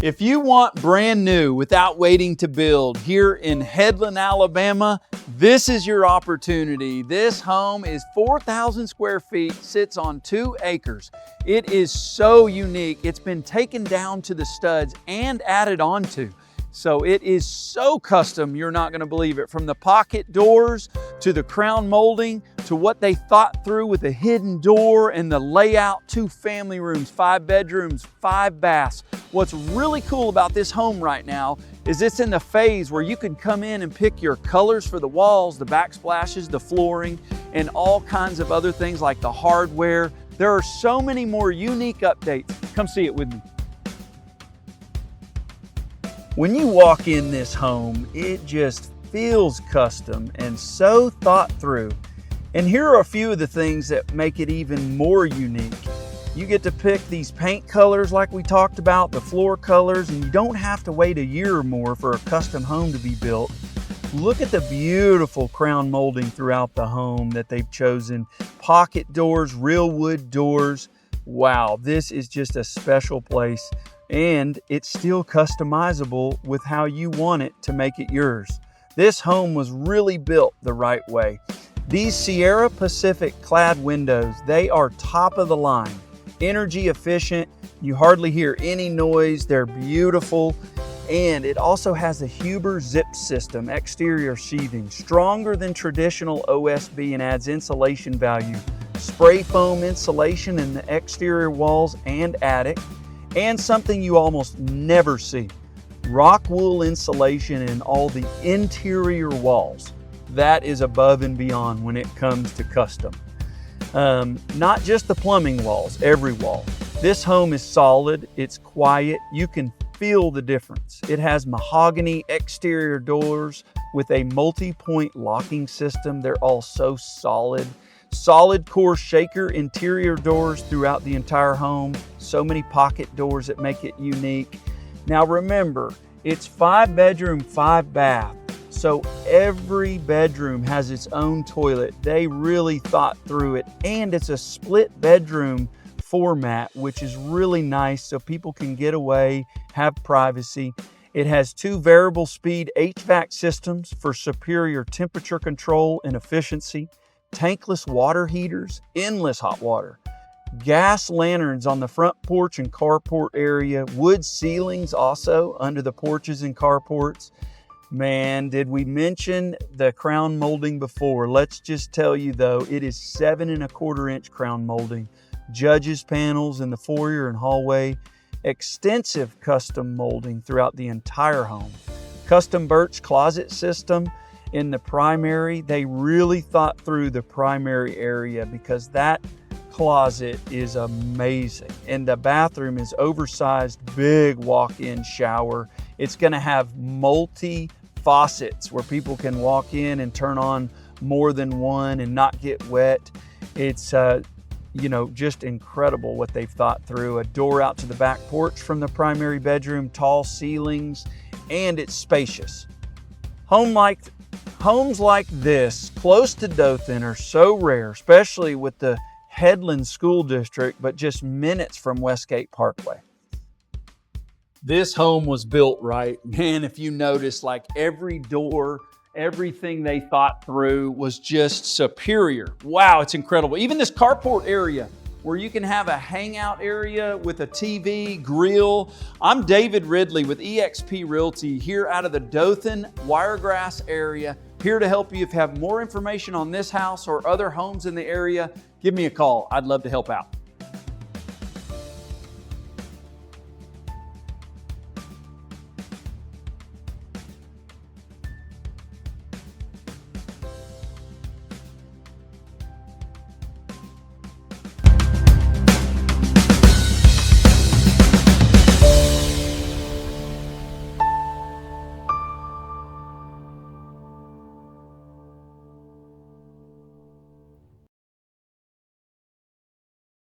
If you want brand new without waiting to build here in Headland, Alabama, this is your opportunity. This home is 4,000 square feet, sits on 2 acres. It is so unique. It's been taken down to the studs and added onto. So it is so custom, you're not gonna believe it. From the pocket doors to the crown molding to what they thought through with the hidden door and the layout, 2 family rooms, 5 bedrooms, 5 baths. What's really cool about this home right now is it's in the phase where you can come in and pick your colors for the walls, the backsplashes, the flooring, and all kinds of other things like the hardware. There are so many more unique updates. Come see it with me. When you walk in this home, it just feels custom and so thought through. And here are a few of the things that make it even more unique. You get to pick these paint colors like we talked about, the floor colors, and you don't have to wait a year or more for a custom home to be built. Look at the beautiful crown molding throughout the home that they've chosen. Pocket doors, real wood doors. Wow, this is just a special place. And it's still customizable with how you want it to make it yours. This home was really built the right way. These Sierra Pacific clad windows, they are top of the line. Energy efficient, you hardly hear any noise, they're beautiful. And it also has a Huber zip system, exterior sheathing, stronger than traditional OSB and adds insulation value. Spray foam insulation in the exterior walls and attic. And something you almost never see, Rockwool insulation in all the interior walls. That is above and beyond when it comes to custom. Not just the plumbing walls, every wall. This home is solid, it's quiet, you can feel the difference. It has mahogany exterior doors with a multi-point locking system. They're all so solid. Solid core shaker interior doors throughout the entire home. So many pocket doors that make it unique. Now remember, it's 5 bedroom, 5 bath. So every bedroom has its own toilet. They really thought through it. And it's a split bedroom format, which is really nice so people can get away, have privacy. It has 2 variable speed HVAC systems for superior temperature control and efficiency. Tankless water heaters, endless hot water, gas lanterns on the front porch and carport area, wood ceilings also under the porches and carports. Man, did we mention the crown molding before? Let's just tell you though, it is 7¼ inch crown molding, judges panels in the foyer and hallway, extensive custom molding throughout the entire home, custom birch closet system. In the primary, they really thought through the primary area because that closet is amazing. And the bathroom is oversized, big walk-in shower. It's gonna have multi faucets where people can walk in and turn on more than one and not get wet. It's just incredible what they've thought through. A door out to the back porch from the primary bedroom, tall ceilings, and it's spacious. Homes like this, close to Dothan, are so rare, especially with the Headland School District, but just minutes from Westgate Parkway. This home was built right. Man, if you notice, like every door, everything they thought through was just superior. Wow, it's incredible. Even this carport area where you can have a hangout area with a TV, grill. I'm David Ridley with eXp Realty here out of the Dothan, Wiregrass area, here to help you. If you have more information on this house or other homes in the area, give me a call. I'd love to help out.